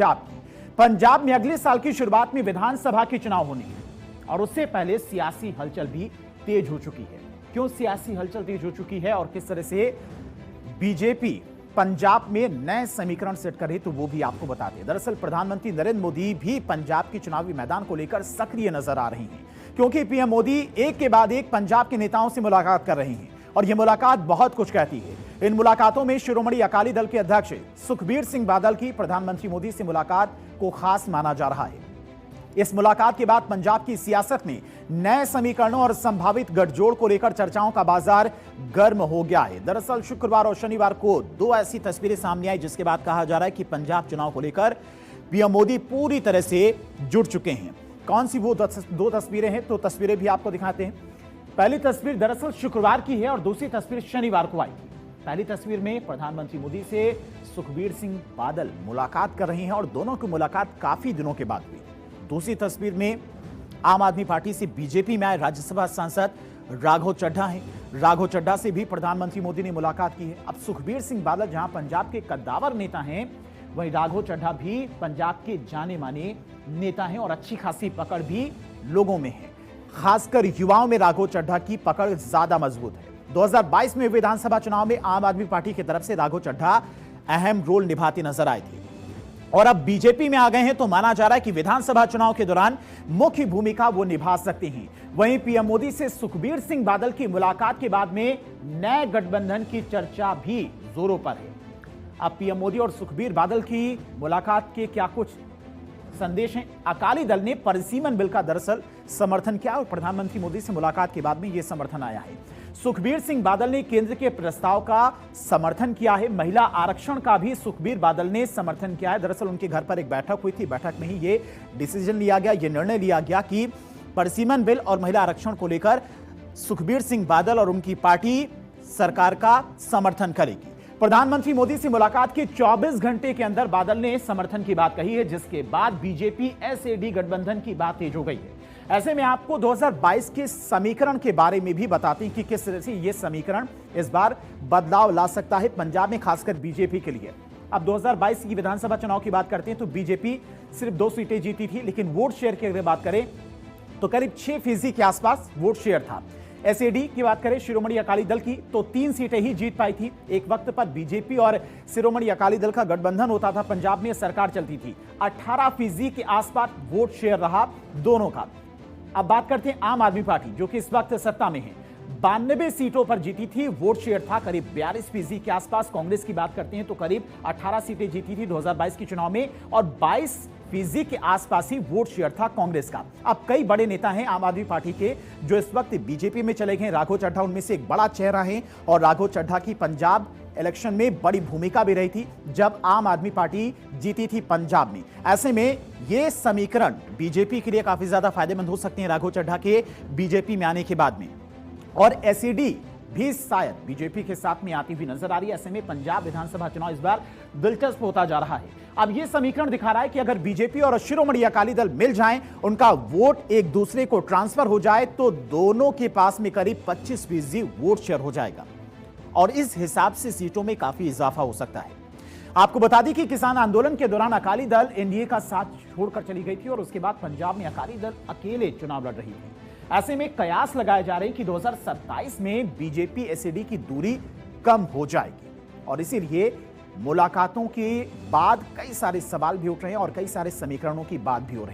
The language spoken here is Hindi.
पंजाब की। पंजाब में अगले साल की शुरुआत में विधानसभा के चुनाव होने हैं और उससे पहले सियासी हलचल भी तेज हो चुकी है। क्यों सियासी हलचल तेज हो चुकी है और किस तरह से बीजेपी पंजाब में नए समीकरण सेट करे, तो वो भी आपको बताते हैं। दरअसल प्रधानमंत्री नरेंद्र मोदी भी पंजाब के चुनावी मैदान को लेकर सक्रिय नजर आ रही हैं, क्योंकि पीएम मोदी एक के बाद एक पंजाब के नेताओं से मुलाकात कर रहे हैं और यह मुलाकात बहुत कुछ कहती है। इन मुलाकातों में शिरोमणि अकाली दल के अध्यक्ष सुखबीर सिंह बादल की प्रधानमंत्री मोदी से मुलाकात को खास माना जा रहा है। इस मुलाकात के बाद पंजाब की सियासत में नए समीकरणों और संभावित गठजोड़ को लेकर चर्चाओं का बाजार गर्म हो गया है। दरअसल शुक्रवार और शनिवार को दो ऐसी तस्वीरें सामने आई जिसके बाद कहा जा रहा है कि पंजाब चुनाव को लेकर पीएम मोदी पूरी तरह से जुट चुके हैं। कौन सी वो दो तस्वीरें हैं, तो तस्वीरें भी आपको दिखाते हैं। पहली तस्वीर दरअसल शुक्रवार की है और दूसरी तस्वीर शनिवार को आई थी। पहली तस्वीर में प्रधानमंत्री मोदी से सुखबीर सिंह बादल मुलाकात कर रहे हैं और दोनों की मुलाकात काफी दिनों के बाद हुई। दूसरी तस्वीर में आम आदमी पार्टी से बीजेपी में आए राज्यसभा सांसद राघव चड्ढा हैं। राघव चड्ढा से भी प्रधानमंत्री मोदी ने मुलाकात की है। अब सुखबीर सिंह बादल जहां पंजाब के कद्दावर नेता हैं, वहीं राघव चड्ढा भी पंजाब के जाने माने नेता हैं और अच्छी खासी पकड़ भी लोगों में है। खासकर युवाओं में राघव चड्ढा की पकड़ ज्यादा मजबूत है। 2022 में विधानसभा चुनाव में आम आदमी पार्टी की तरफ से राघव चड्ढा अहम रोल निभाते नजर आए थे और अब बीजेपी में आ गए हैं, तो माना जा रहा है कि विधानसभा चुनाव के दौरान मुख्य भूमिका वो निभा सकते हैं। वहीं पीएम मोदी से सुखबीर सिंह बादल की मुलाकात के बाद में नए गठबंधन की चर्चा भी जोरों पर है। अब पीएम मोदी और सुखबीर बादल की मुलाकात के क्या कुछ संदेश हैं? अकाली दल ने परिसीमन बिल का दरअसल समर्थन किया और प्रधानमंत्री मोदी से मुलाकात के बाद में यह समर्थन आया है। सुखबीर सिंह बादल ने केंद्र के प्रस्ताव का समर्थन किया है। महिला आरक्षण का भी सुखबीर बादल ने समर्थन किया है। दरअसल उनके घर पर एक बैठक हुई थी, बैठक में ही ये डिसीजन लिया गया, ये निर्णय लिया गया कि परिसीमन बिल और महिला आरक्षण को लेकर सुखबीर सिंह बादल और उनकी पार्टी सरकार का समर्थन करेगी। प्रधानमंत्री मोदी से मुलाकात के 24 घंटे के अंदर बादल ने समर्थन की बात कही है, जिसके बाद बीजेपी एसएडी गठबंधन की बात तेज हो गई है। ऐसे में आपको 2022 के समीकरण के बारे में भी बताते हैं कि किस तरह से यह समीकरण इस बार बदलाव ला सकता है पंजाब में, खासकर बीजेपी के लिए। अब 2022 की विधानसभा चुनाव की बात करते हैं तो बीजेपी सिर्फ 2 सीटें जीती थी, लेकिन वोट शेयर की अगर बात करें तो करीब 6% के आसपास वोट शेयर था। एसएडी की बात करें शिरोमणि अकाली दल की, तो 3 सीटें ही जीत पाई थी। एक वक्त पर बीजेपी और शिरोमणि अकाली दल का गठबंधन होता था, पंजाब में सरकार चलती थी। 18% के आसपास वोट शेयर रहा दोनों का। अब बात करते हैं आम आदमी पार्टी, जो कि इस वक्त सत्ता में है। 92 सीटों पर जीती थी, वोट शेयर था करीब 42% के आसपास। कांग्रेस की बात करते हैं तो करीब 18 सीटें जीती थी 2022 के चुनाव में और 22% के आसपास ही वोट शेयर था कांग्रेस का। अब कई बड़े नेता हैं आम आदमी पार्टी के जो इस वक्त बीजेपी में चले गए। राघव चड्ढा उनमें से एक बड़ा चेहरा है और राघव चड्ढा की पंजाब इलेक्शन में बड़ी भूमिका भी रही थी जब आम आदमी पार्टी जीती थी पंजाब में। ऐसे में ये समीकरण बीजेपी के लिए काफी ज्यादा फायदेमंद हो सकते हैं राघव चड्ढा के बीजेपी में आने के बाद में, और एसईडी भी शायद बीजेपी के साथ में आती हुई नजर आ रही है। ऐसे में पंजाब विधानसभा चुनाव इस बार दिलचस्प होता जा रहा है। अब यह समीकरण दिखा रहा है कि अगर बीजेपी और शिरोमणि अकाली दल मिल जाएं, उनका वोट एक दूसरे को ट्रांसफर हो जाए, तो दोनों के पास में करीब 25% वोट शेयर हो जाएगा और इस हिसाब से सीटों में काफी इजाफा हो सकता है। आपको बता दें कि किसान आंदोलन के दौरान अकाली दल एनडीए का साथ छोड़कर चली गई थी और उसके बाद पंजाब में अकाली दल अकेले चुनाव लड़ रही थी। ऐसे में कयास लगाए जा रहे हैं कि 2027 में बीजेपी एसएडी की दूरी कम हो जाएगी और इसीलिए मुलाकातों के बाद कई सारे सवाल भी उठ रहे हैं और कई सारे समीकरणों की बात भी हो रही है।